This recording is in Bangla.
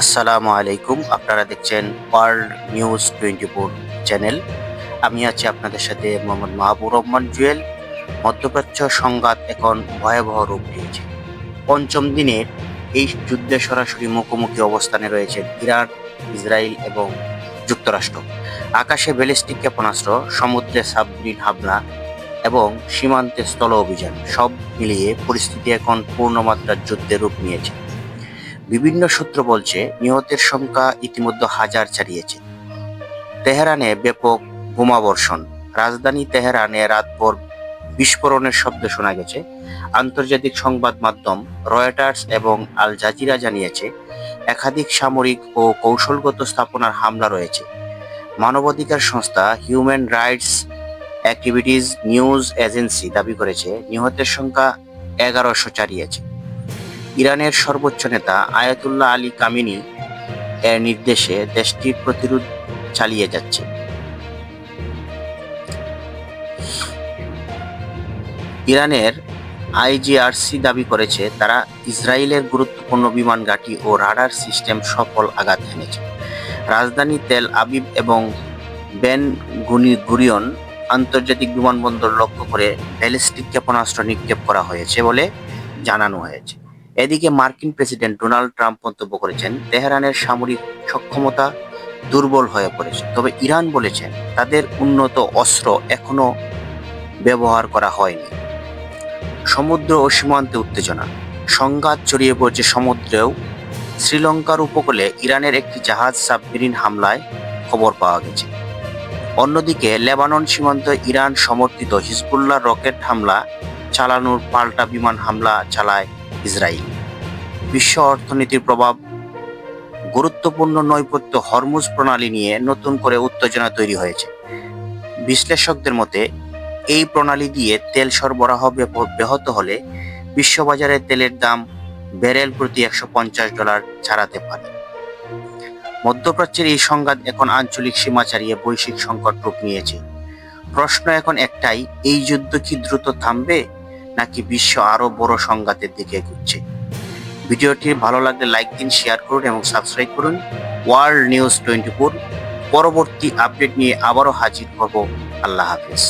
আসসালামু আলাইকুম। আপনারা দেখছেন ওয়ার্ল্ড নিউজ 24 চ্যানেল। আমি আছি আপনাদের সাথে মোহাম্মদ মাহবুব রহমান জুয়েল। মধ্যপ্রাচ্য সংঘাত এখন ভয়াবহ রূপ নিয়েছে। পঞ্চম দিনের এই যুদ্ধে সরাসরি মুখোমুখি অবস্থানে রয়েছে ইরান, ইসরায়েল এবং যুক্তরাষ্ট্র। আকাশে ব্যালিস্টিক ক্ষেপণাস্ত্র, সমুদ্রে সাবমেরিন হামলা এবং সীমান্তে স্থল অভিযান সব মিলিয়ে পরিস্থিতি এখন পূর্ণমাত্রার যুদ্ধের রূপ নিয়েছে। বিভিন্ন সূত্র বলছে নিহতের সংখ্যা ইতিমধ্যে হাজার ছাড়িয়েছে। তেহরানে ব্যাপক বোমাবর্ষণ, রাজধানী তেহরানে রাতভর বিস্ফোরণের শব্দ শোনা গেছে। আন্তর্জাতিক সংবাদ মাধ্যম রয়টার্স এবং আল জাজিরা জানিয়েছে একাধিক সামরিক ও কৌশলগত স্থাপনার হামলা রয়েছে। মানবাধিকার সংস্থা human rights activities news agency দাবি করেছে নিহতের সংখ্যা 1100 ছাড়িয়েছে। ইরানের সর্বোচ্চ নেতা আয়াতুল্লাহ আলী কামিনী এর নির্দেশে দেশটির প্রতিরোধ চালিয়ে যাচ্ছে। ইরানের আইজিআরসি দাবি করেছে তারা ইসরায়েলের গুরুত্বপূর্ণ বিমান ঘাঁটি ও রাডার সিস্টেম সফল আঘাত হেনেছে। রাজধানী তেল আবিব এবং বেন গুরিয়ন আন্তর্জাতিক বিমানবন্দর লক্ষ্য করে ব্যালিস্টিক ক্ষেপণাস্ত্র নিক্ষেপ করা হয়েছে বলে জানানো হয়েছে। এদিকে মার্কিন প্রেসিডেন্ট ডোনাল্ড ট্রাম্প মন্তব্য করেছেন তেহরানের সামরিক সক্ষমতা দুর্বল হয়ে পড়েছে, তবে ইরান বলেছেন তাদের উন্নত অস্ত্র এখনো ব্যবহার করা হয়নি। সমুদ্র ও সীমান্তে উত্তেজনা, সংঘাত ছড়িয়ে পড়ছে সমুদ্রেও। শ্রীলঙ্কার উপকূলে ইরানের একটি জাহাজ সাবমেরিন হামলায় খবর পাওয়া গেছে। অন্যদিকে লেবানন সীমান্তে ইরান সমর্থিত হিজবুল্লাহ রকেট হামলা চালানোর পাল্টা বিমান হামলা চালায় ইসরায়েল। বিশ্ব অর্থনীতির প্রভাব, গুরুত্বপূর্ণ নৈপথ্য হরমুজ প্রণালী নিয়ে নতুন করে উত্তেজনা তৈরি হয়েছে। বিশ্লেষকদের মতে এই প্রণালী দিয়ে তেল সরবরাহ ব্যাহত হলে বিশ্ববাজারে তেলের দাম ব্যারেল প্রতি $150 ছাড়াতে পারে। মধ্যপ্রাচ্যের এই সংঘাত এখন আঞ্চলিক সীমা ছাড়িয়ে বৈশ্বিক সংকট রূপ নিয়েছে। প্রশ্ন এখন একটাই, এই যুদ্ধ কি দ্রুত থামবে নাকি বিশ্ব আরো বড় সংঘাতের দিকে এগোচ্ছে? ভিডিওটি ভালো লাগলে লাইক দিন, শেয়ার করুন এবং সাবস্ক্রাইব করুন। ওয়ার্ল্ড নিউজ 24 পরবর্তী আপডেট নিয়ে আবারও হাজির হব। আল্লাহ হাফেজ।